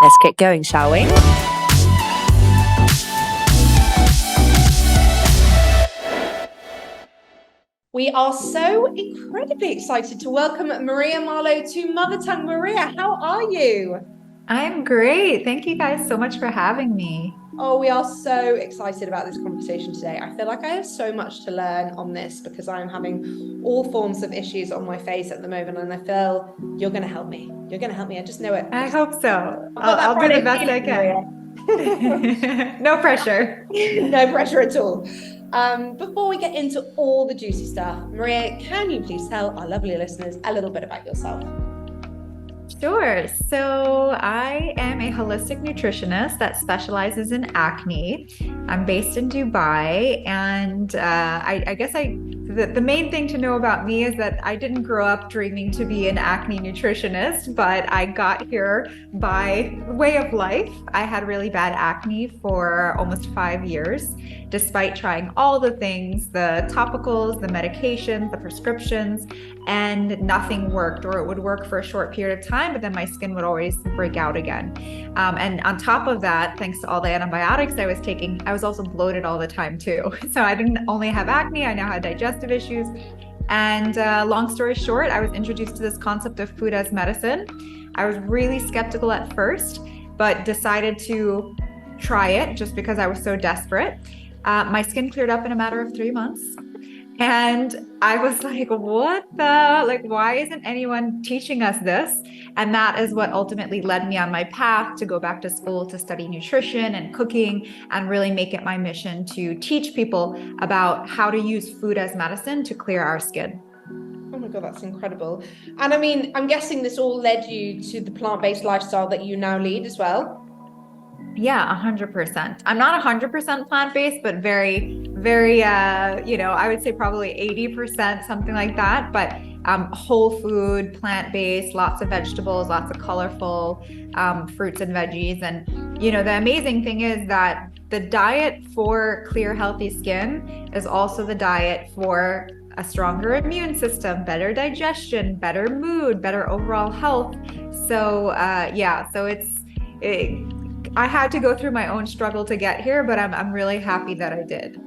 Let's get going, shall we? We are so incredibly excited to welcome Maria Marlowe to Mother Tongue. Maria, how are you? I'm great. Thank you guys so much for having me. Oh, we are so excited about this conversation today. I feel like I have so much to learn on this because I'm having all forms of issues on my face at the moment, and I feel you're going to help me. You're going to help me. I just know it. I hope so. I've got that I'll do the Friday best I feeling, can. No pressure. No pressure at all. Before we get into all the juicy stuff, Maria, can you please tell our lovely listeners a little bit about yourself? Sure. So I am a holistic nutritionist that specializes in acne. I'm based in Dubai, and I guess the main thing to know about me is that I didn't grow up dreaming to be an acne nutritionist, but I got here by way of life. I had really bad acne for almost 5 years, despite trying all the things, the topicals, the medications, the prescriptions, and nothing worked, or it would work for a short period of time, but then my skin would always break out again. And on top of that, thanks to all the antibiotics I was taking, I was also bloated all the time too. So I didn't only have acne, I now had digestive issues. And long story short, I was introduced to this concept of food as medicine. I was really skeptical at first, but decided to try it just because I was so desperate. My skin cleared up in a matter of 3 months. And I was like, why isn't anyone teaching us this? And that is what ultimately led me on my path to go back to school to study nutrition and cooking and really make it my mission to teach people about how to use food as medicine to clear our skin. Oh my God, that's incredible. And I mean, I'm guessing this all led you to the plant-based lifestyle that you now lead as well. Yeah, 100%. I'm not 100% plant-based, but very, I would say probably 80%, something like that. But whole food, plant-based, lots of vegetables, lots of colorful fruits and veggies. And, the amazing thing is that the diet for clear, healthy skin is also the diet for a stronger immune system, better digestion, better mood, better overall health. So, I had to go through my own struggle to get here, but I'm really happy that I did.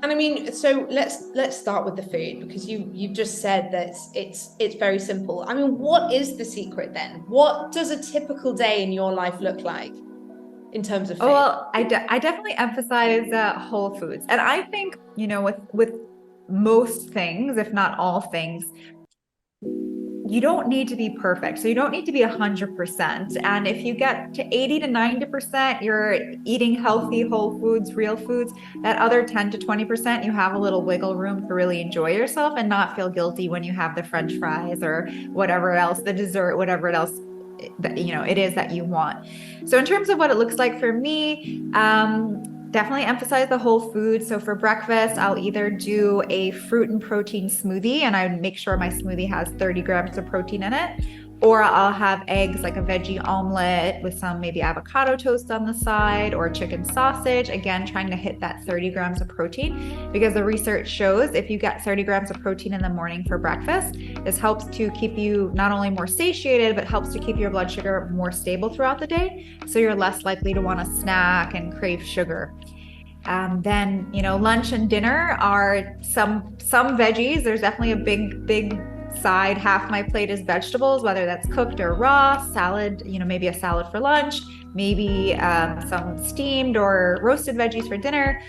And I mean, so let's start with the food, because you've just said that it's very simple. I mean, what is the secret then? What does a typical day in your life look like in terms of food? Oh, well, I definitely emphasize whole foods, and I think with most things, if not all things, you don't need to be perfect. So you don't need to be 100%. And if you get to 80 to 90%, you're eating healthy, whole foods, real foods. That other 10 to 20%, you have a little wiggle room to really enjoy yourself and not feel guilty when you have the French fries or whatever else, the dessert, whatever else it is that you want. So in terms of what it looks like for me, definitely emphasize the whole food. So for breakfast, I'll either do a fruit and protein smoothie, and I make sure my smoothie has 30 grams of protein in it. Or I'll have eggs, like a veggie omelet with some maybe avocado toast on the side, or chicken sausage. Again, trying to hit that 30 grams of protein, because the research shows if you get 30 grams of protein in the morning for breakfast, this helps to keep you not only more satiated, but helps to keep your blood sugar more stable throughout the day. So you're less likely to want to snack and crave sugar. Then, lunch and dinner are some veggies. There's definitely a big side. Half my plate is vegetables, whether that's cooked or raw. Salad, maybe a salad for lunch, maybe some steamed or roasted veggies for dinner,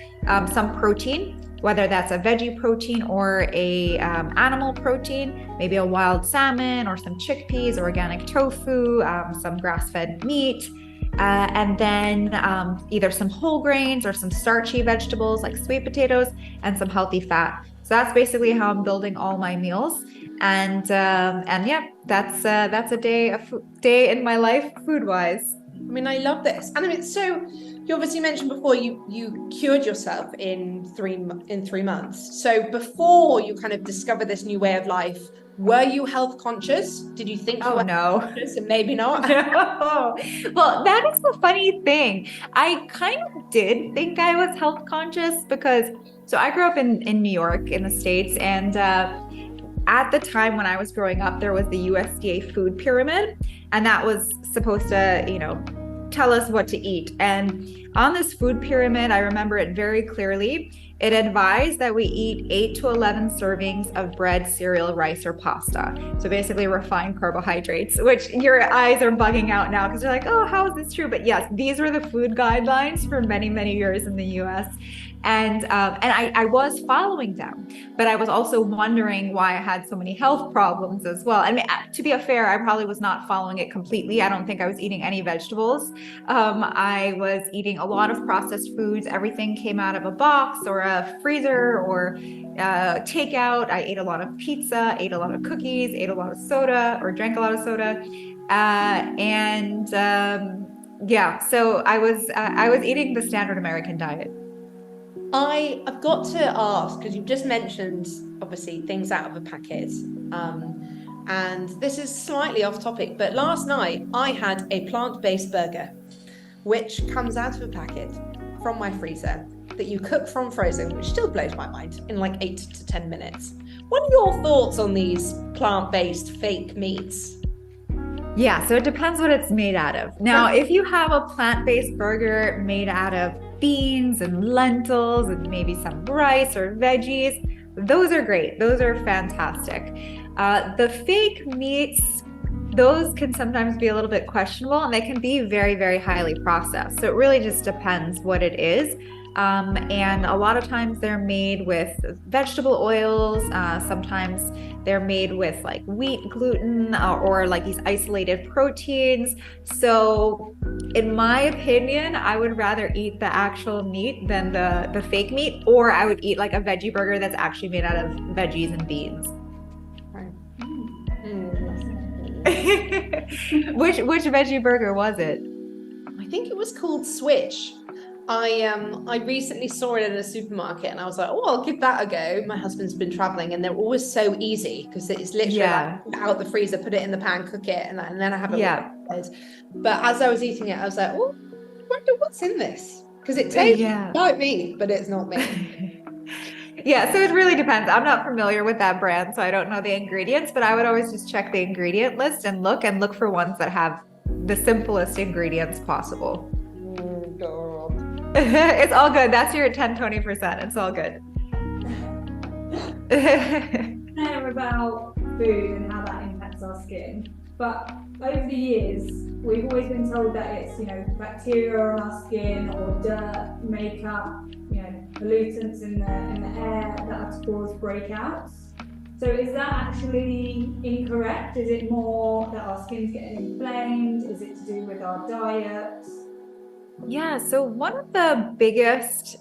some protein, whether that's a veggie protein or a animal protein, maybe a wild salmon or some chickpeas, organic tofu, some grass-fed meat. And then either some whole grains or some starchy vegetables like sweet potatoes, and some healthy fat. So that's basically how I'm building all my meals. And yeah, that's a day in my life food-wise. I mean, I love this. And I mean, so you obviously mentioned before you cured yourself in three months. So before you kind of discover this new way of life, were you health conscious? Did you think you were no. conscious, and maybe not? No. Well, that is the funny thing. I kind of did think I was health conscious because, so I grew up in New York in the States, and at the time when I was growing up, there was the USDA food pyramid, and that was supposed to, tell us what to eat. And on this food pyramid, I remember it very clearly. It advised that we eat 8 to 11 servings of bread, cereal, rice, or pasta. So basically refined carbohydrates, which your eyes are bugging out now because you're like, oh, how is this true? But yes, these were the food guidelines for many, many years in the US. And I was following them, but I was also wondering why I had so many health problems as well. I mean, to be fair, I probably was not following it completely. I don't think I was eating any vegetables. I was eating a lot of processed foods. Everything came out of a box or a freezer or takeout. I ate a lot of pizza, ate a lot of cookies, ate a lot of soda or drank a lot of soda. So I was eating the standard American diet. I've got to ask, because you've just mentioned, obviously, things out of a packet. And this is slightly off topic, but last night I had a plant-based burger, which comes out of a packet from my freezer that you cook from frozen, which still blows my mind, in like 8 to 10 minutes. What are your thoughts on these plant-based fake meats? Yeah, so it depends what it's made out of. Now, if you have a plant-based burger made out of beans and lentils and maybe some rice or veggies, those are great. Those are fantastic. The fake meats, those can sometimes be a little bit questionable and they can be very, very highly processed. So it really just depends what it is. And a lot of times they're made with vegetable oils. Sometimes they're made with like wheat gluten or like these isolated proteins. So in my opinion, I would rather eat the actual meat than the fake meat, or I would eat like a veggie burger that's actually made out of veggies and beans. Right. Which veggie burger was it? I think it was called Switch. I recently saw it in a supermarket and I was like, oh, I'll give that a go. My husband's been traveling and they're always so easy because it's literally like out the freezer, put it in the pan, cook it, and then I have it. But as I was eating it, I was like, oh, I wonder what's in this, because it tastes like me, but it's not me. Yeah, so it really depends. I'm not familiar with that brand, so I don't know the ingredients, but I would always just check the ingredient list and look for ones that have the simplest ingredients possible. It's all good. That's your 10-20%. It's all good. Know about food and how that impacts our skin, but over the years we've always been told that it's, bacteria on our skin or dirt, makeup, pollutants in the air that have caused breakouts. So is that actually incorrect? Is it more that our skin's getting inflamed? Is it to do with our diet? Yeah, so one of the biggest,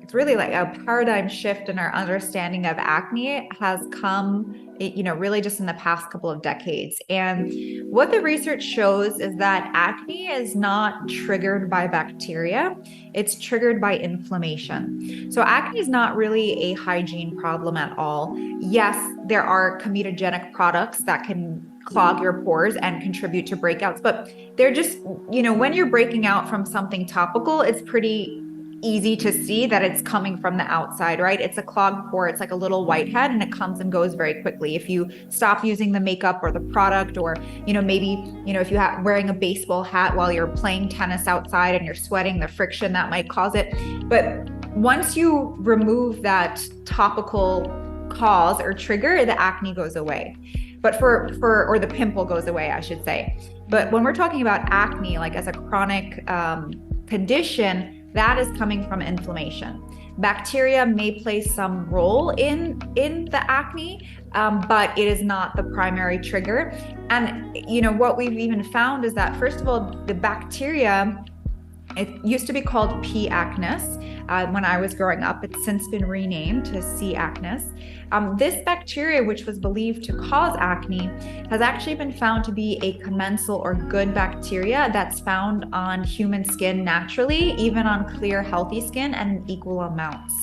it's really like a paradigm shift in our understanding of acne has come, really just in the past couple of decades. And what the research shows is that acne is not triggered by bacteria, it's triggered by inflammation. So acne is not really a hygiene problem at all. Yes, there are comedogenic products that can clog your pores and contribute to breakouts, but they're just, when you're breaking out from something topical, it's pretty easy to see that it's coming from the outside, right? It's a clogged pore. It's like a little whitehead and it comes and goes very quickly. If you stop using the makeup or the product, or, maybe, if you have wearing a baseball hat while you're playing tennis outside and you're sweating, the friction that might cause it. But once you remove that topical cause or trigger, the acne goes away. But or the pimple goes away, I should say. But when we're talking about acne, like as a chronic condition, that is coming from inflammation. Bacteria may play some role in the acne, but it is not the primary trigger. And what we've even found is that, first of all, the bacteria, it used to be called P. acnes when I was growing up. It's since been renamed to C. acnes. This bacteria, which was believed to cause acne, has actually been found to be a commensal or good bacteria that's found on human skin naturally, even on clear, healthy skin, and in equal amounts.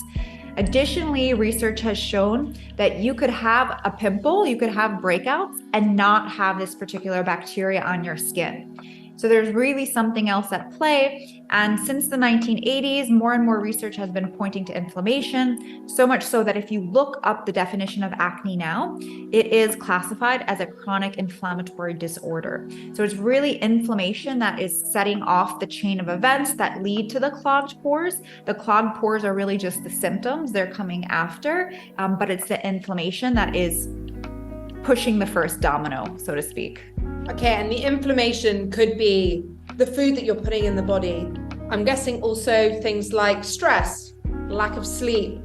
Additionally, research has shown that you could have a pimple, you could have breakouts, and not have this particular bacteria on your skin. So there's really something else at play. And since the 1980s, more and more research has been pointing to inflammation, so much so that if you look up the definition of acne now, it is classified as a chronic inflammatory disorder. So it's really inflammation that is setting off the chain of events that lead to the clogged pores. The clogged pores are really just the symptoms they're coming after, but it's the inflammation that is pushing the first domino, so to speak. Okay, and the inflammation could be the food that you're putting in the body. I'm guessing also things like stress, lack of sleep,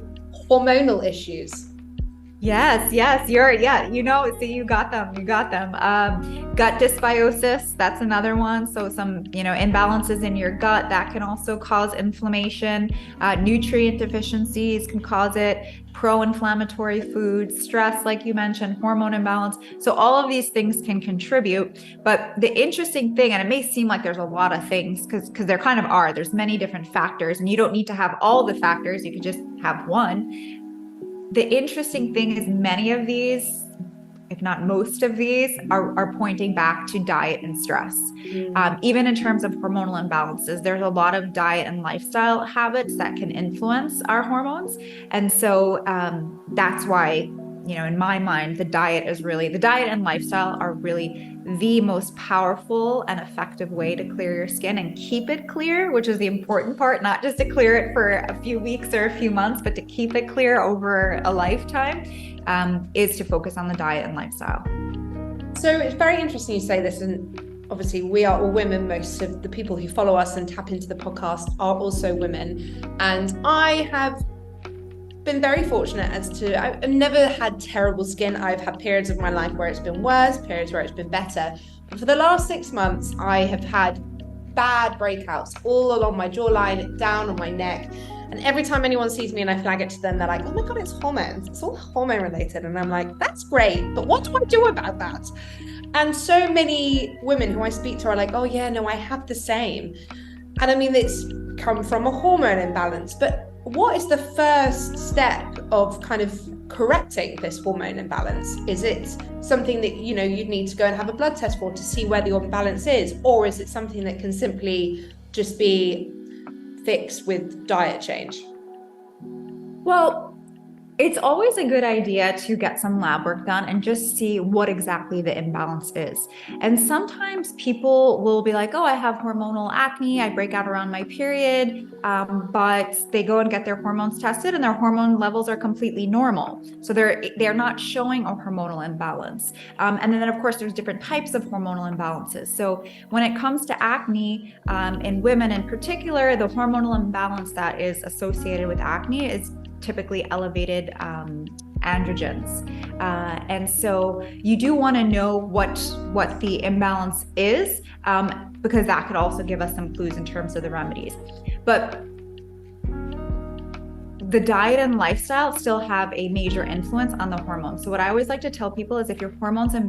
hormonal issues. Yes, so you got them. Gut dysbiosis, that's another one. So some, imbalances in your gut that can also cause inflammation. Nutrient deficiencies can cause it. Pro-inflammatory foods, stress, like you mentioned, hormone imbalance. So all of these things can contribute. But the interesting thing, and it may seem like there's a lot of things because there kind of are, there's many different factors, and you don't need to have all the factors, you could just have one. The interesting thing is many of these, if not most of these, are pointing back to diet and stress. Even in terms of hormonal imbalances, there's a lot of diet and lifestyle habits that can influence our hormones. And so that's why, in my mind, the diet and lifestyle are really the most powerful and effective way to clear your skin and keep it clear, which is the important part, not just to clear it for a few weeks or a few months, but to keep it clear over a lifetime, is to focus on the diet and lifestyle. So it's very interesting you say this, and obviously we are all women. Most of the people who follow us and tap into the podcast are also women. And I have been very fortunate I've never had terrible skin. I've had periods of my life where it's been worse, periods where it's been better. But for the last 6 months, I have had bad breakouts all along my jawline, down on my neck. And every time anyone sees me and I flag it to them, they're like, oh my God, it's hormones. It's all hormone related. And I'm like, that's great, but what do I do about that? And so many women who I speak to are like, oh yeah, no, I have the same. And I mean, it's come from a hormone imbalance, but what is the first step of kind of correcting this hormone imbalance? Is it something that, you'd need to go and have a blood test for to see where the imbalance is? Or is it something that can simply just be fixed with diet change? Well, it's always a good idea to get some lab work done and just see what exactly the imbalance is. And sometimes people will be like, oh, I have hormonal acne, I break out around my period, but they go and get their hormones tested and their hormone levels are completely normal. So they're not showing a hormonal imbalance. And then of course there's different types of hormonal imbalances. So when it comes to acne, in women in particular, the hormonal imbalance that is associated with acne is typically elevated androgens. And so you do want to know what the imbalance is, because that could also give us some clues in terms of the remedies. But the diet and lifestyle still have a major influence on the hormones. So what I always like to tell people is if your hormones are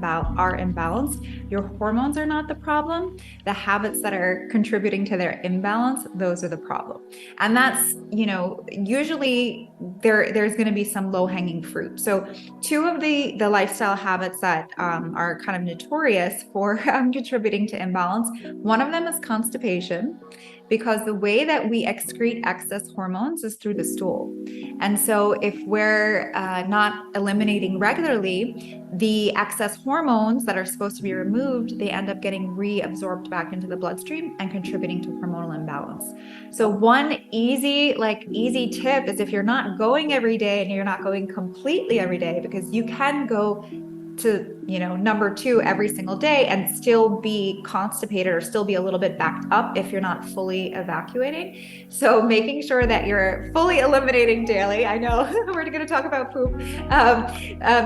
imbalanced, your hormones are not the problem. The habits that are contributing to their imbalance, those are the problem. And that's, usually there's going to be some low-hanging fruit. So two of the lifestyle habits that are kind of notorious for contributing to imbalance, one of them is constipation, because the way that we excrete excess hormones is through the stool. And so if we're not eliminating regularly, the excess hormones that are supposed to be removed, they end up getting reabsorbed back into the bloodstream and contributing to hormonal imbalance. So one easy tip is if you're not going every day and you're not going completely every day, because you can go to number 2 every single day and still be constipated or still be a little bit backed up if you're not fully evacuating. So making sure that you're fully eliminating daily. I know we're going to talk about poop.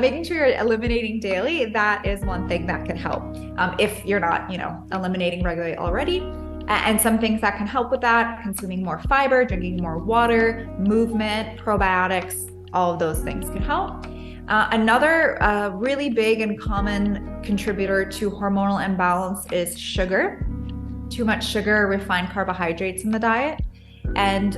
Making sure you're eliminating daily, that is one thing that can help if you're not eliminating regularly already. And some things that can help with that: consuming more fiber, drinking more water, movement, probiotics, all of those things can help. Another really big and common contributor to hormonal imbalance is sugar. Too much sugar, refined carbohydrates in the diet. And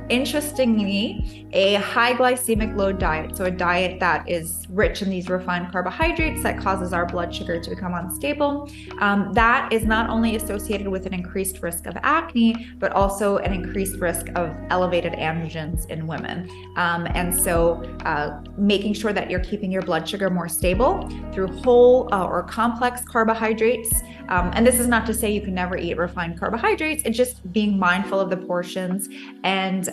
interestingly, a high glycemic load diet, so a diet that is rich in these refined carbohydrates that causes our blood sugar to become unstable, that is not only associated with an increased risk of acne, but also an increased risk of elevated androgens in women. And so making sure that you're keeping your blood sugar more stable through whole or complex carbohydrates. And this is not to say you can never eat refined carbohydrates. It's just being mindful of the portions and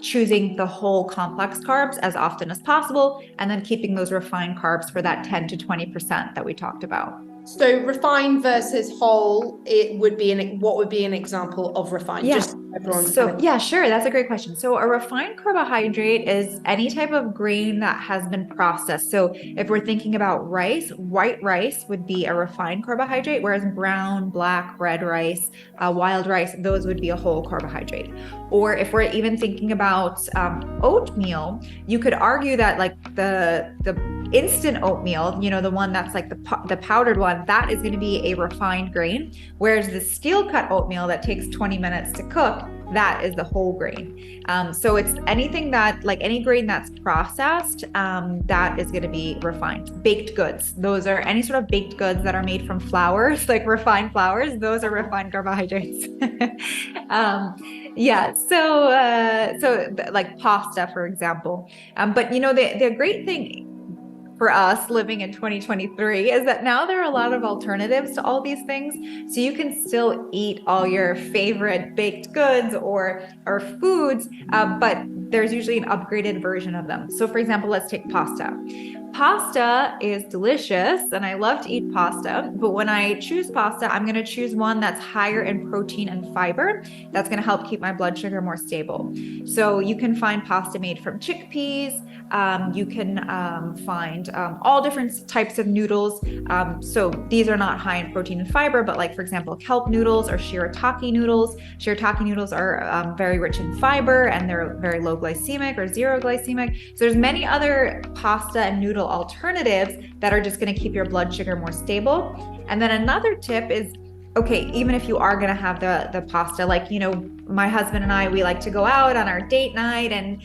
choosing the whole complex carbs as often as possible, and then keeping those refined carbs for that 10 to 20% that we talked about. So refined versus whole, what would be an example of refined? Yeah. Just so everyone's Yeah, sure. That's a great question. So a refined carbohydrate is any type of grain that has been processed. So if we're thinking about rice, white rice would be a refined carbohydrate, whereas brown, black, red rice, wild rice, those would be a whole carbohydrate. Or if we're even thinking about oatmeal, you could argue that like the instant oatmeal, the one that's like the powdered one, that is going to be a refined grain, whereas the steel cut oatmeal that takes 20 minutes to cook, that is the whole grain. So it's anything that, like any grain that's processed, that is going to be refined. Baked goods, those are any sort of baked goods that are made from flours, like refined flours, those are refined carbohydrates. Yeah, so like pasta, for example. But the great thing for us living in 2023 is that now there are a lot of alternatives to all these things. So you can still eat all your favorite baked goods or foods, but there's usually an upgraded version of them. So for example, let's take pasta. Pasta is delicious and I love to eat pasta, but when I choose pasta, I'm going to choose one that's higher in protein and fiber. That's going to help keep my blood sugar more stable. So you can find pasta made from chickpeas. You can find all different types of noodles. So these are not high in protein and fiber, but like, for example, kelp noodles or shirataki noodles. Shirataki noodles are very rich in fiber and they're very low glycemic or zero glycemic. So there's many other pasta and noodle alternatives that are just going to keep your blood sugar more stable. And then another tip is, okay, even if you are going to have the pasta, like, my husband and I, we like to go out on our date night and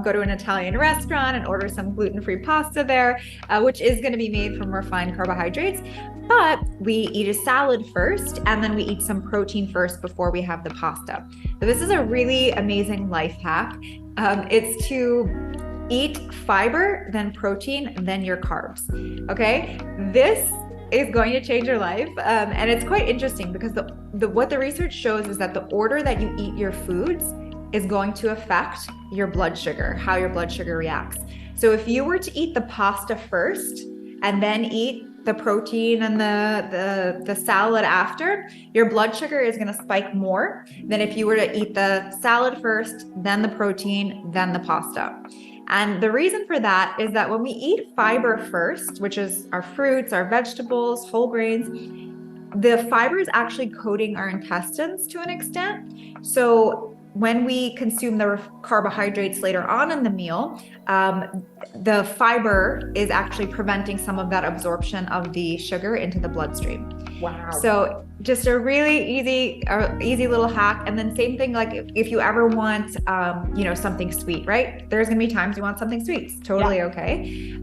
go to an Italian restaurant and order some gluten-free pasta there, which is going to be made from refined carbohydrates. But we eat a salad first, and then we eat some protein first before we have the pasta. So this is a really amazing life hack. It's to eat fiber, then protein, then your carbs. Okay, this is going to change your life. And it's quite interesting because what the research shows is that the order that you eat your foods is going to affect your blood sugar, how your blood sugar reacts. So if you were to eat the pasta first and then eat the protein and the salad after, your blood sugar is going to spike more than if you were to eat the salad first, then the protein, then the pasta. And the reason for that is that when we eat fiber first, which is our fruits, our vegetables, whole grains, the fiber is actually coating our intestines to an extent. So when we consume the carbohydrates later on in the meal, the fiber is actually preventing some of that absorption of the sugar into the bloodstream. Wow. So just a really easy little hack. And then same thing, like if you ever want, something sweet, right? There's gonna be times you want something sweet. It's totally okay.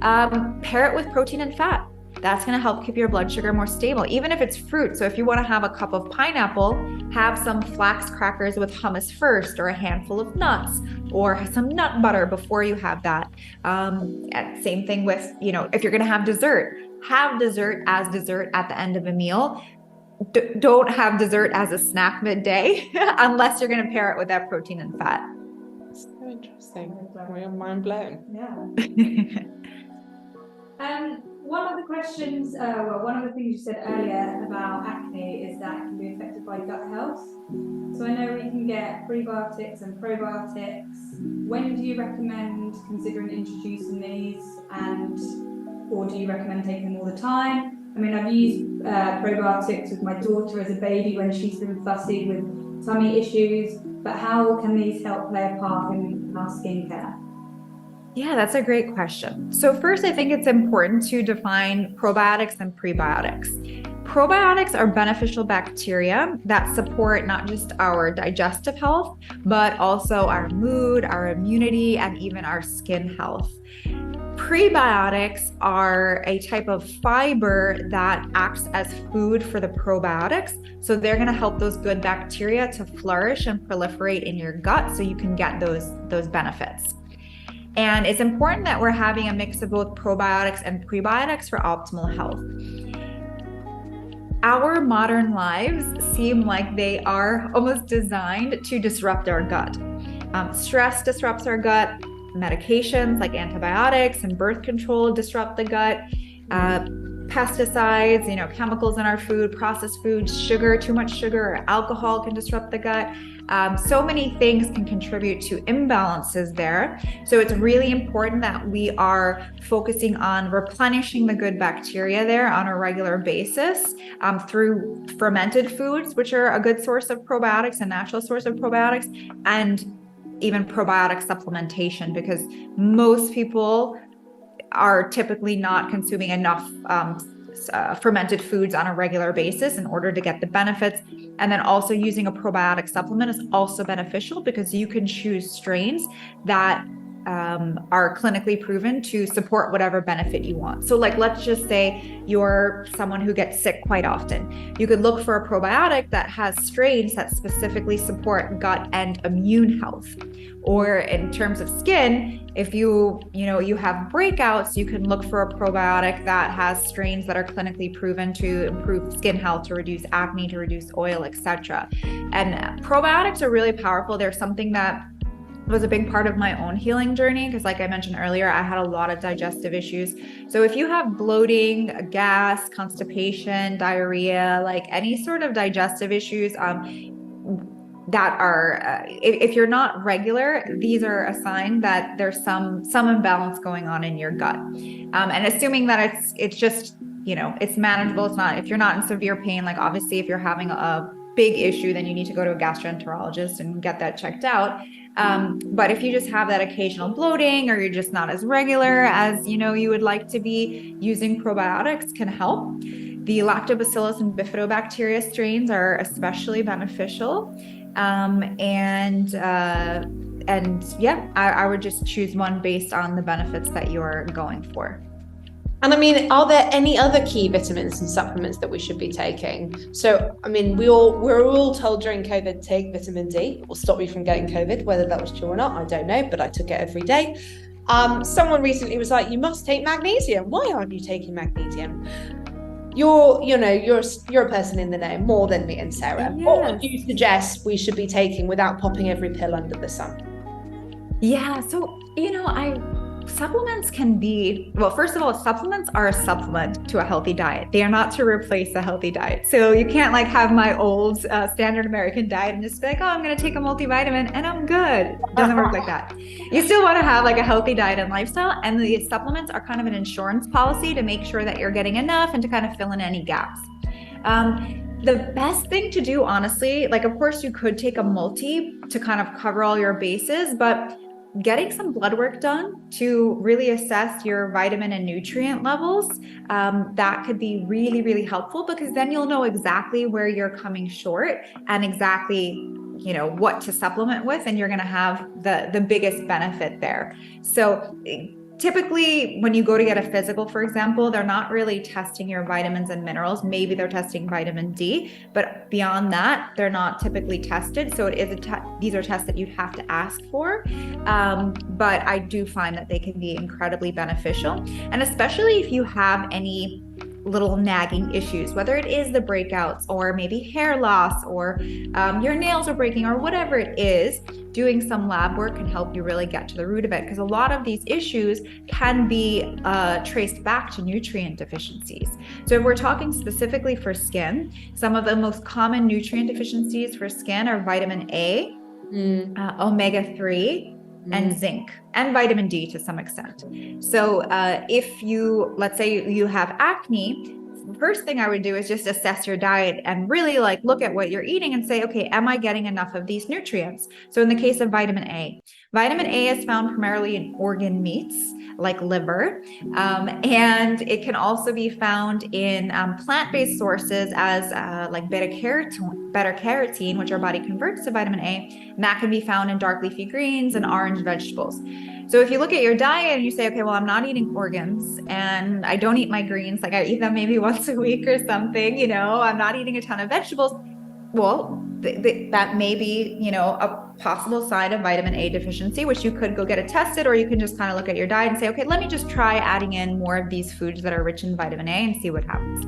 Pair it with protein and fat. That's going to help keep your blood sugar more stable, even if it's fruit. So if you want to have a cup of pineapple, have some flax crackers with hummus first, or a handful of nuts, or some nut butter before you have that. Same thing with, if you're going to have dessert as dessert at the end of a meal. Don't have dessert as a snack midday unless you're going to pair it with that protein and fat. That's so interesting. We're mind blown. Yeah. One of the questions, one of the things you said earlier about acne is that it can be affected by gut health. So I know we can get prebiotics and probiotics. When do you recommend considering introducing these, or do you recommend taking them all the time? I mean, I've used probiotics with my daughter as a baby when she's been fussy with tummy issues, but how can these help play a part in our skincare? Yeah, that's a great question. So first, I think it's important to define probiotics and prebiotics. Probiotics are beneficial bacteria that support not just our digestive health, but also our mood, our immunity, and even our skin health. Prebiotics are a type of fiber that acts as food for the probiotics. So they're going to help those good bacteria to flourish and proliferate in your gut so you can get those benefits. And it's important that we're having a mix of both probiotics and prebiotics for optimal health. Our modern lives seem like they are almost designed to disrupt our gut. Stress disrupts our gut. Medications like antibiotics and birth control disrupt the gut. Pesticides, chemicals in our food, processed foods, sugar, too much sugar or alcohol can disrupt the gut. So many things can contribute to imbalances there. So it's really important that we are focusing on replenishing the good bacteria there on a regular basis through fermented foods, which are a good source of probiotics, a natural source of probiotics, and even probiotic supplementation, because most people are typically not consuming enough fermented foods on a regular basis in order to get the benefits. And then also using a probiotic supplement is also beneficial because you can choose strains that are clinically proven to support whatever benefit you want. So let's just say you're someone who gets sick quite often. You could look for a probiotic that has strains that specifically support gut and immune health. Or in terms of skin, if you have breakouts, you can look for a probiotic that has strains that are clinically proven to improve skin health, to reduce acne, to reduce oil, etc. And probiotics are really powerful. They're something that was a big part of my own healing journey because, like I mentioned earlier, I had a lot of digestive issues. So if you have bloating, gas, constipation, diarrhea, like any sort of digestive issues that are, if you're not regular, these are a sign that there's some imbalance going on in your gut. And assuming that it's just, it's manageable. It's not, if you're not in severe pain, like obviously if you're having a big issue, then you need to go to a gastroenterologist and get that checked out. But if you just have that occasional bloating or you're just not as regular as you would like to be, using probiotics can help. The lactobacillus and bifidobacteria strains are especially beneficial. And yeah, I would just choose one based on the benefits that you're going for. And I mean, are there any other key vitamins and supplements that we should be taking? So, I mean, we're all told during COVID, take vitamin D, it will stop you from getting COVID. Whether that was true or not, I don't know, but I took it every day. Someone recently was like, you must take magnesium. Why aren't you taking magnesium? You're a person in the know more than me and Sarah. Yes. What would you suggest we should be taking without popping every pill under the sun? Yeah, so, supplements can be, well, first of all, supplements are a supplement to a healthy diet. They are not to replace a healthy diet. So you can't have my old standard American diet and just be like, oh, I'm going to take a multivitamin and I'm good. It doesn't work like that. You still want to have a healthy diet and lifestyle. And the supplements are kind of an insurance policy to make sure that you're getting enough and to kind of fill in any gaps. The best thing to do, honestly, of course you could take a multi to kind of cover all your bases, but getting some blood work done to really assess your vitamin and nutrient levels, that could be really, really helpful, because then you'll know exactly where you're coming short and exactly, what to supplement with, and you're going to have the biggest benefit there. So typically when you go to get a physical, for example, they're not really testing your vitamins and minerals. Maybe they're testing vitamin D, but beyond that, they're not typically tested. So it is these are tests that you'd have to ask for. But I do find that they can be incredibly beneficial. And especially if you have any little nagging issues, whether it is the breakouts or maybe hair loss or your nails are breaking or whatever it is, doing some lab work can help you really get to the root of it, because a lot of these issues can be traced back to nutrient deficiencies. So if we're talking specifically for skin, some of the most common nutrient deficiencies for skin are vitamin A, omega-3, and zinc, and vitamin D to some extent. So if let's say you have acne, the first thing I would do is just assess your diet and really look at what you're eating and say, okay, am I getting enough of these nutrients? So in the case of vitamin A, Vitamin A is found primarily in organ meats like liver, and it can also be found in plant-based sources as like beta-carotene, which our body converts to vitamin A, and that can be found in dark leafy greens and orange vegetables. So if you look at your diet and you say, okay, well, I'm not eating organs and I don't eat my greens, like I eat them maybe once a week or something, I'm not eating a ton of vegetables. Well, that may be, a possible sign of vitamin A deficiency, which you could go get it tested, or you can just kind of look at your diet and say, okay, let me just try adding in more of these foods that are rich in vitamin A and see what happens.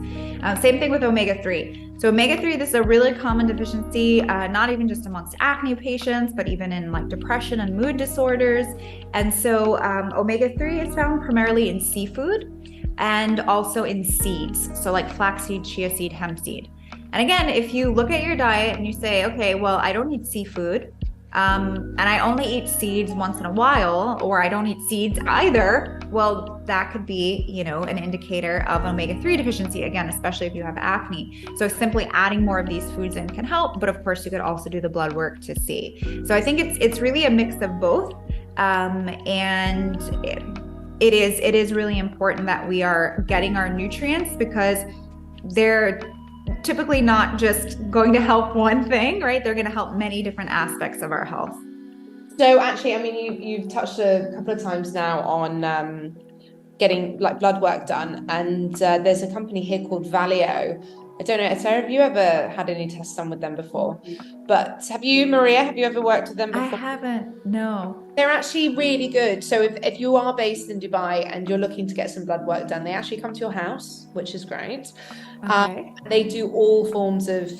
Same thing with omega-3. So omega-3, this is a really common deficiency, not even just amongst acne patients, but even in like depression and mood disorders. And so omega-3 is found primarily in seafood and also in seeds. So like flaxseed, chia seed, hemp seed. And again, if you look at your diet and you say, okay, well, I don't eat seafood, and I only eat seeds once in a while, or I don't eat seeds either, well, that could be, an indicator of omega-3 deficiency, again, especially if you have acne. So simply adding more of these foods in can help, but of course you could also do the blood work to see. So I think it's really a mix of both, and it is really important that we are getting our nutrients, because they're typically not just going to help one thing, right? They're going to help many different aspects of our health. So actually, I mean, you've touched a couple of times now on getting like blood work done, and there's a company here called Valio. I don't know, Sarah, have you ever had any tests done with them before? But Maria, have you ever worked with them before? I haven't, no. They're actually really good. So if you are based in Dubai and you're looking to get some blood work done, they actually come to your house, which is great. Okay. They do all forms of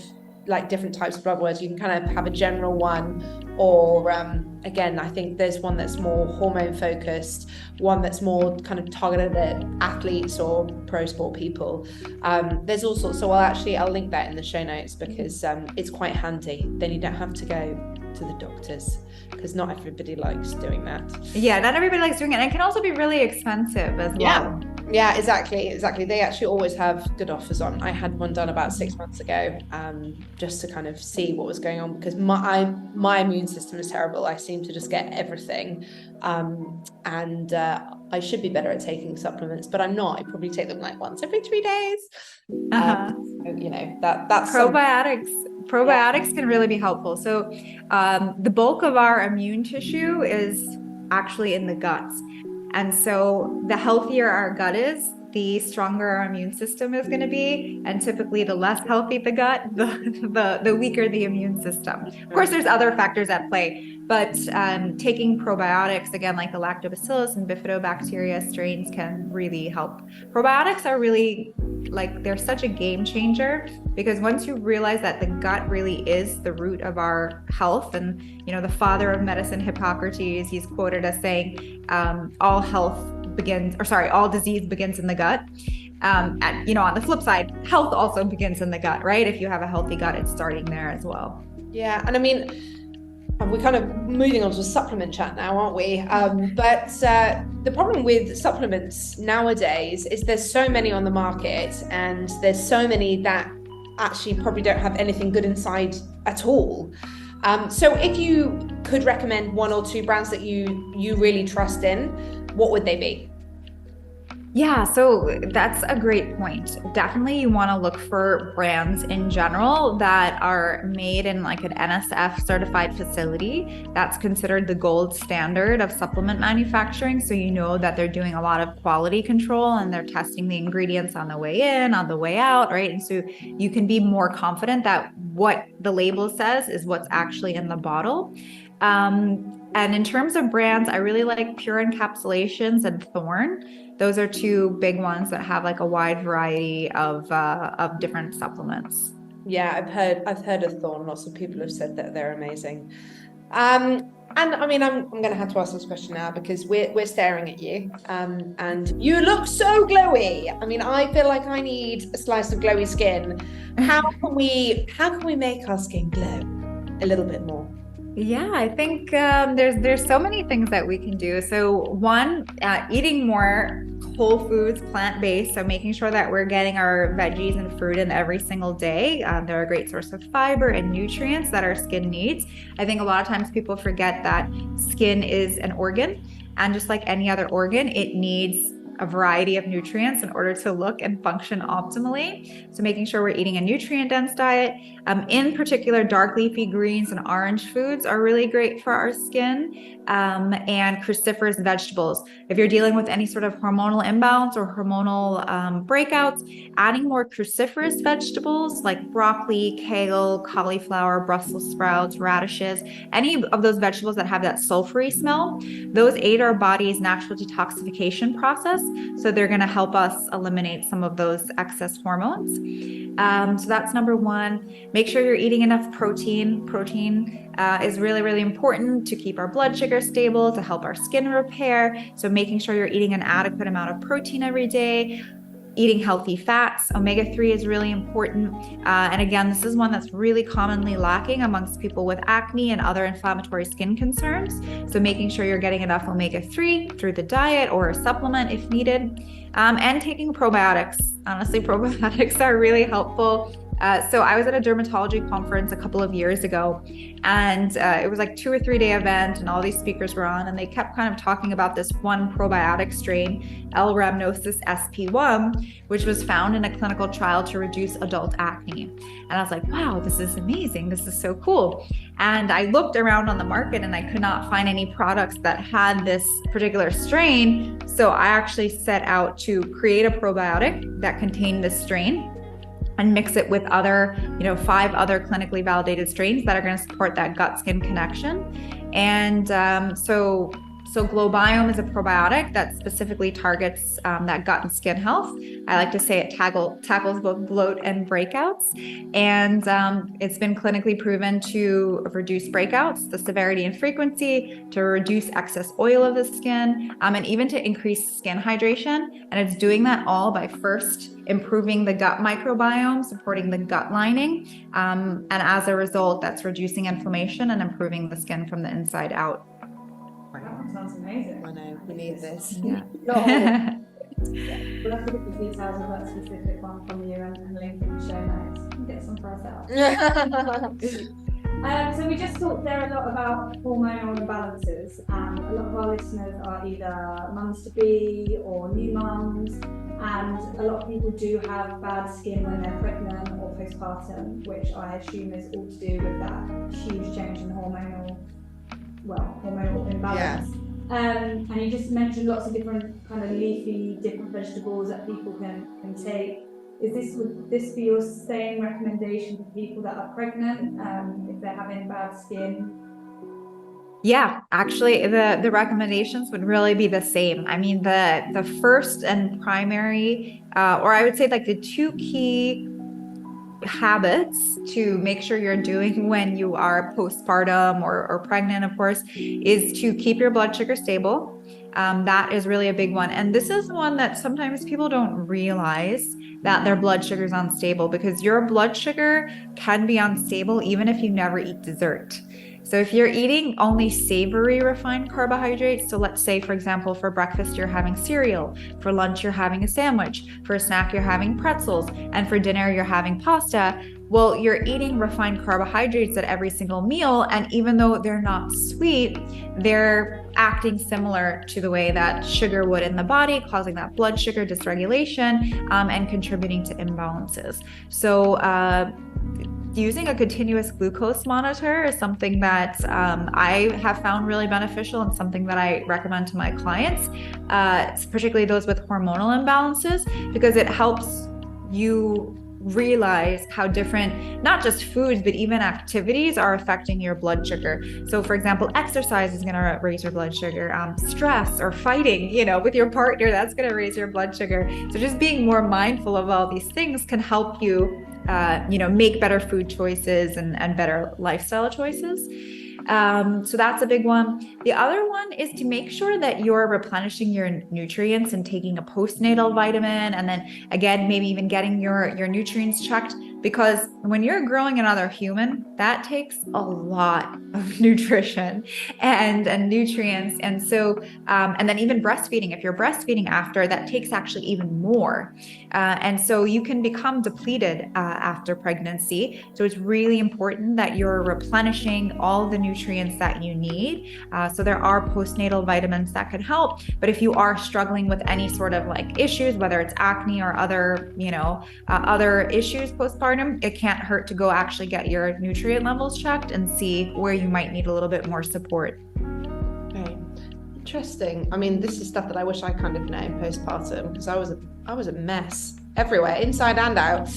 like different types of blood work. You can kind of have a general one, or again, I think there's one that's more hormone focused, one that's more kind of targeted at athletes or pro sport people. There's all sorts. So I'll link that in the show notes, because it's quite handy. Then you don't have to go to the doctors, because not everybody likes doing that. Yeah, not everybody likes doing it. And it can also be really expensive as well. Yeah, exactly. They actually always have good offers on. I had one done about 6 months ago, just to kind of see what was going on, because my immune system is terrible. I seem to just get everything, and I should be better at taking supplements, but I'm not. I probably take them like once every 3 days. So, that's Probiotics can really be helpful. So the bulk of our immune tissue is actually in the guts. And so the healthier our gut is, the stronger our immune system is going to be. And typically the less healthy the gut, the weaker the immune system. Of course, there's other factors at play, but taking probiotics, again, like the lactobacillus and bifidobacteria strains, can really help. Probiotics are really they're such a game changer, because once you realize that the gut really is the root of our health, and the father of medicine, Hippocrates, he's quoted as saying, all disease begins in the gut. And on the flip side, health also begins in the gut, right? If you have a healthy gut, it's starting there as well. Yeah, and I mean, we're kind of moving on to a supplement chat now, aren't we? But the problem with supplements nowadays is there's so many on the market, and there's so many that actually probably don't have anything good inside at all. So if you could recommend one or two brands that you really trust in, what would they be? Yeah, so that's a great point. Definitely you want to look for brands in general that are made in like an NSF certified facility. That's considered the gold standard of supplement manufacturing. So you know that they're doing a lot of quality control, and they're testing the ingredients on the way in, on the way out, right? And so you can be more confident that what the label says is what's actually in the bottle. And in terms of brands, I really like Pure Encapsulations and Thorne. Those are two big ones that have like a wide variety of different supplements. Yeah, I've heard of Thorne. Lots of people have said that they're amazing. And I mean, I'm going to have to ask this question now, because we're staring at you, and you look so glowy. I mean, I feel like I need a slice of glowy skin. How can we make our skin glow a little bit more? Yeah, I think there's so many things that we can do. So one, eating more whole foods, plant-based. So making sure that we're getting our veggies and fruit in every single day. They're a great source of fiber and nutrients that our skin needs. I think a lot of times people forget that skin is an organ, and just like any other organ, it needs a variety of nutrients in order to look and function optimally. So making sure we're eating a nutrient-dense diet. In particular, dark leafy greens and orange foods are really great for our skin, and cruciferous vegetables. If you're dealing with any sort of hormonal imbalance or hormonal breakouts, adding more cruciferous vegetables like broccoli, kale, cauliflower, Brussels sprouts, radishes, any of those vegetables that have that sulfury smell, those aid our body's natural detoxification process. So they're going to help us eliminate some of those excess hormones. So that's number one. Make sure you're eating enough protein. Protein is really, really important to keep our blood sugar stable, to help our skin repair. So making sure you're eating an adequate amount of protein every day. Eating healthy fats. Omega-3 is really important. And again, this is one that's really commonly lacking amongst people with acne and other inflammatory skin concerns. So making sure you're getting enough omega-3 through the diet or a supplement if needed. And taking probiotics. Honestly, probiotics are really helpful. So I was at a dermatology conference a couple of years ago, and it was like 2 or 3 day event, and all these speakers were on, and they kept kind of talking about this one probiotic strain, L. rhamnosus sp1, which was found in a clinical trial to reduce adult acne. And I was like, wow, this is amazing. This is so cool. And I looked around on the market and I could not find any products that had this particular strain. So I actually set out to create a probiotic that contained this strain and mix it with other, 5 other clinically validated strains that are going to support that gut-skin connection. And so Globiome is a probiotic that specifically targets that gut and skin health. I like to say it tackles both bloat and breakouts. And it's been clinically proven to reduce breakouts, the severity and frequency, to reduce excess oil of the skin, and even to increase skin hydration. And it's doing that all by first improving the gut microbiome, supporting the gut lining. And as a result, that's reducing inflammation and improving the skin from the inside out. That sounds amazing. I know, we need this. Yeah. We'll have to get the details of that specific one from you and link in the show notes. And get some for ourselves. So we just talked there a lot about hormonal imbalances, and a lot of our listeners are either mums-to-be or new mums, and a lot of people do have bad skin when they're pregnant or postpartum, which I assume is all to do with that huge change in hormonal imbalance. Yeah. And you just mentioned lots of different kind of leafy, different vegetables that people can take. Would this be your same recommendation for people that are pregnant, if they're having bad skin? Yeah, actually, the recommendations would really be the same. I mean, the first and primary, or I would say like the 2 key habits to make sure you're doing when you are postpartum or pregnant, of course, is to keep your blood sugar stable. That is really a big one. And this is one that sometimes people don't realize that their blood sugar is unstable, because your blood sugar can be unstable even if you never eat dessert. So if you're eating only savory refined carbohydrates, so let's say, for example, for breakfast, you're having cereal, for lunch, you're having a sandwich, for a snack, you're having pretzels, and for dinner, you're having pasta. Well, you're eating refined carbohydrates at every single meal. And even though they're not sweet, they're acting similar to the way that sugar would in the body, causing that blood sugar dysregulation, and contributing to imbalances. So, using a continuous glucose monitor is something that I have found really beneficial, and something that I recommend to my clients, particularly those with hormonal imbalances, because it helps you realize how different, not just foods, but even activities are affecting your blood sugar. So for example, exercise is going to raise your blood sugar, stress or fighting, with your partner, that's going to raise your blood sugar. So just being more mindful of all these things can help you make better food choices and better lifestyle choices. So that's a big one. The other one is to make sure that you're replenishing your nutrients and taking a postnatal vitamin. And then again, maybe even getting your nutrients checked, because when you're growing another human, that takes a lot of nutrition and nutrients. And so, and then even breastfeeding, if you're breastfeeding after, that takes actually even more. And so you can become depleted after pregnancy. So it's really important that you're replenishing all the nutrients that you need. So there are postnatal vitamins that could help. But if you are struggling with any sort of like issues, whether it's acne or other, other issues postpartum, it can't hurt to go actually get your nutrient levels checked and see where you might need a little bit more support. Okay. Interesting. I mean, this is stuff that I wish I kind of known postpartum, because I was a mess everywhere, inside and out.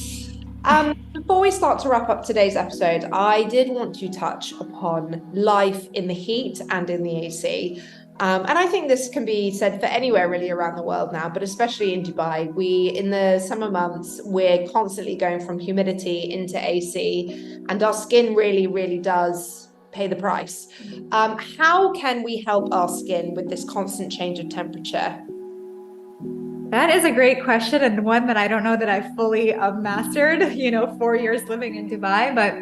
Before we start to wrap up today's episode, I did want to touch upon life in the heat and in the AC. And I think this can be said for anywhere really around the world now, but especially in Dubai. In the summer months, we're constantly going from humidity into AC, and our skin really, really does pay the price. How can we help our skin with this constant change of temperature? That is a great question, and one that I don't know that I've fully mastered, 4 years living in Dubai, but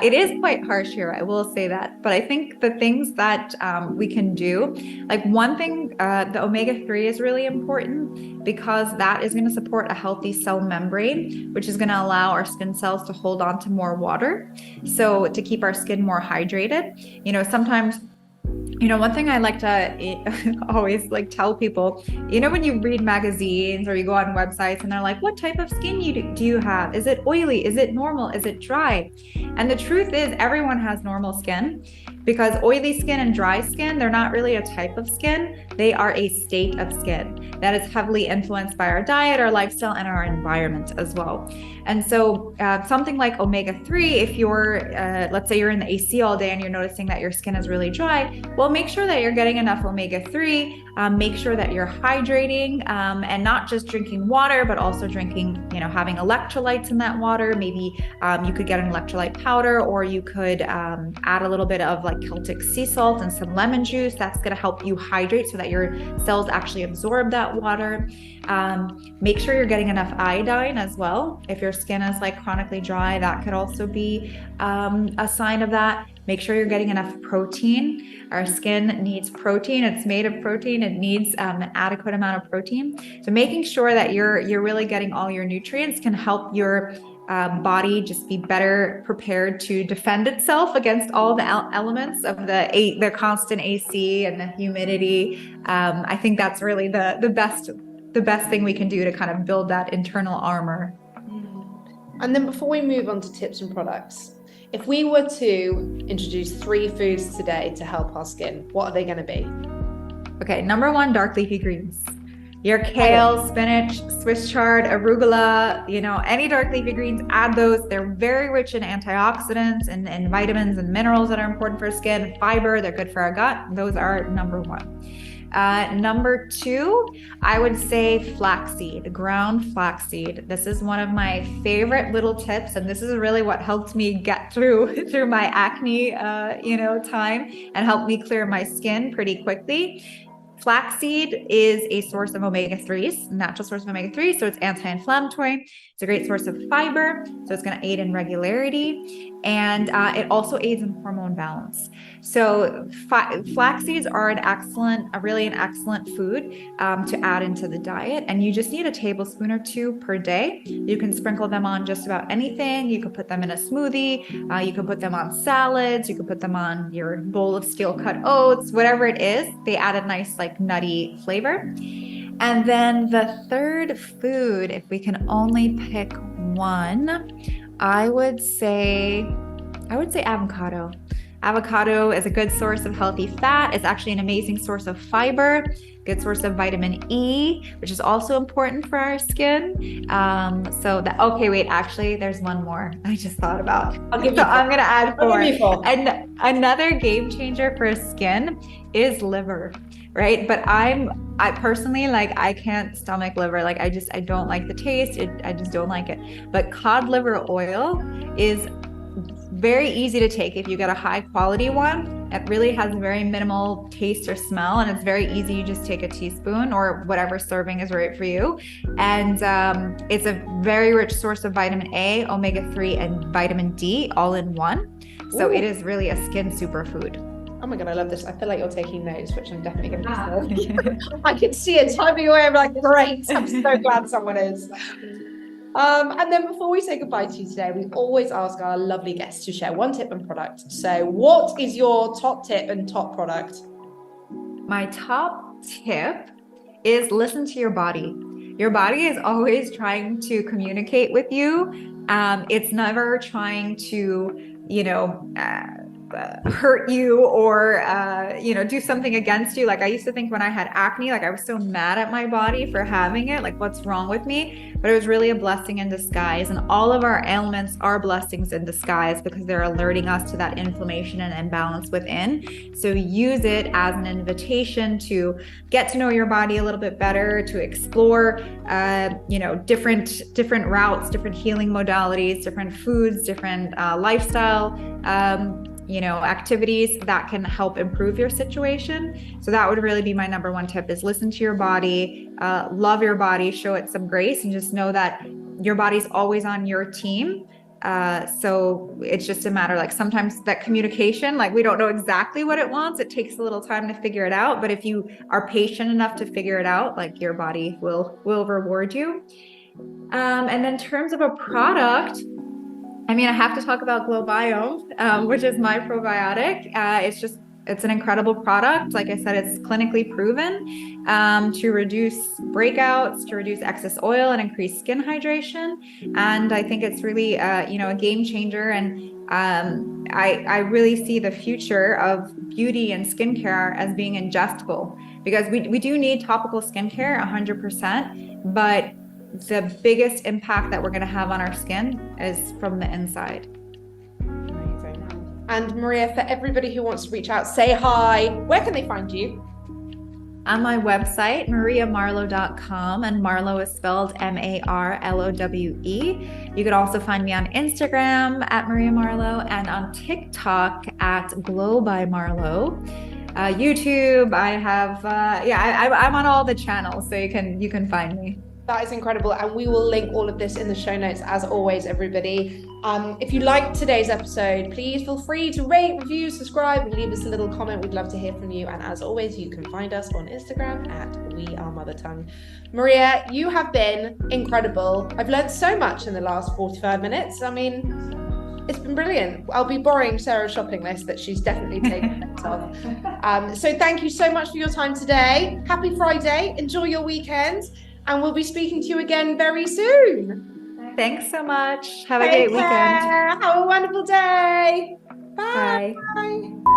it is quite harsh here, I will say that. But I think the things that we can do, like one thing, the omega-3 is really important, because that is going to support a healthy cell membrane, which is going to allow our skin cells to hold on to more water. So to keep our skin more hydrated, sometimes, one thing I like to always tell people, when you read magazines or you go on websites and they're like, what type of skin do you have? Is it oily? Is it normal? Is it dry? And the truth is everyone has normal skin, because oily skin and dry skin, they're not really a type of skin. They are a state of skin that is heavily influenced by our diet, our lifestyle, and our environment as well. And so something like omega-3, if you're, let's say you're in the AC all day and you're noticing that your skin is really dry, well, make sure that you're getting enough omega-3, make sure that you're hydrating, and not just drinking water, but also drinking, having electrolytes in that water. Maybe you could get an electrolyte powder, or you could add a little bit of Celtic sea salt and some lemon juice. That's going to help you hydrate so that your cells actually absorb that water. Make sure you're getting enough iodine as well. If your skin is chronically dry, that could also be a sign of that. Make sure you're getting enough protein. Our skin needs protein. It's made of protein. It needs an adequate amount of protein. So making sure that you're really getting all your nutrients can help your body just be better prepared to defend itself against all the elements of the constant AC and the humidity. I think that's really the best thing we can do to kind of build that internal armor. And then before we move on to tips and products, if we were to introduce 3 foods today to help our skin, what are they going to be? Okay, number 1, dark leafy greens. Your kale, spinach, Swiss chard, arugula, any dark leafy greens, add those. They're very rich in antioxidants and vitamins and minerals that are important for skin, fiber, they're good for our gut. Those are number 1. Number 2, I would say flaxseed, ground flaxseed. This is one of my favorite little tips, and this is really what helped me get through my acne, time, and helped me clear my skin pretty quickly. Flaxseed is a source of omega-3s, natural source of omega-3, so it's anti-inflammatory. It's a great source of fiber, so it's going to aid in regularity, and it also aids in hormone balance. So flax seeds are an excellent food to add into the diet, and you just need a tablespoon or 2 per day. You can sprinkle them on just about anything. You could put them in a smoothie. You could put them on salads. You could put them on your bowl of steel-cut oats, whatever it is. They add a nice nutty flavor. And then the third food, if we can only pick one, I would say avocado. Avocado is a good source of healthy fat. It's actually an amazing source of fiber, good source of vitamin E, which is also important for our skin. Actually, there's one more I just thought about. I'm going to add 4. And another game changer for skin is liver, right? But I personally, I can't stomach liver. I don't like the taste. I just don't like it. But cod liver oil is very easy to take if you get a high quality one. It really has very minimal taste or smell, and it's very easy. You just take a teaspoon or whatever serving is right for you. And it's a very rich source of vitamin A, omega-3, and vitamin D all in one. So it is really a skin superfood. Oh my God, I love this. I feel like you're taking notes, which I'm definitely going to do. I can see it typing away. I'm like, great. I'm so glad someone is. And then before we say goodbye to you today, we always ask our lovely guests to share one tip and product. So what is your top tip and top product? My top tip is listen to your body. Your body is always trying to communicate with you. It's never trying to, hurt you or do something against you. Like I used to think when I had acne, like I was so mad at my body for having it, like what's wrong with me? But it was really a blessing in disguise, and all of our ailments are blessings in disguise because they're alerting us to that inflammation and imbalance within. So use it as an invitation to get to know your body a little bit better, to explore different routes, different healing modalities, different foods, different lifestyle activities that can help improve your situation. So that would really be my number one tip, is listen to your body, love your body, show it some grace, and just know that your body's always on your team. So it's just a matter, like sometimes that communication, like we don't know exactly what it wants. It takes a little time to figure it out. But if you are patient enough to figure it out, like your body will reward you. And then in terms of a product, I have to talk about Glow Biome, which is my probiotic. It's an incredible product. Like I said, it's clinically proven to reduce breakouts, to reduce excess oil, and increase skin hydration. And I think it's really, a game changer. And I really see the future of beauty and skincare as being ingestible, because we do need topical skincare 100%, but the biggest impact that we're going to have on our skin is from the inside. Amazing. And Maria, for everybody who wants to reach out, say hi, where can they find you? On my website, mariamarlowe.com, and Marlowe is spelled Marlowe. You could also find me on Instagram at Maria Marlowe, and on TikTok at Glow by Marlowe. YouTube, I have, I'm on all the channels, so you can find me. That is incredible. And we will link all of this in the show notes, as always, everybody. If you liked today's episode, please feel free to rate, review, subscribe, and leave us a little comment. We'd love to hear from you. And as always, you can find us on Instagram at WeAreMotherTongue. Maria, you have been incredible. I've learned so much in the last 45 minutes. It's been brilliant. I'll be borrowing Sarah's shopping list that she's definitely taken notes of. So thank you so much for your time today. Happy Friday. Enjoy your weekend. And we'll be speaking to you again very soon. Thanks so much. Have a great weekend. Have a wonderful day. Bye. Bye.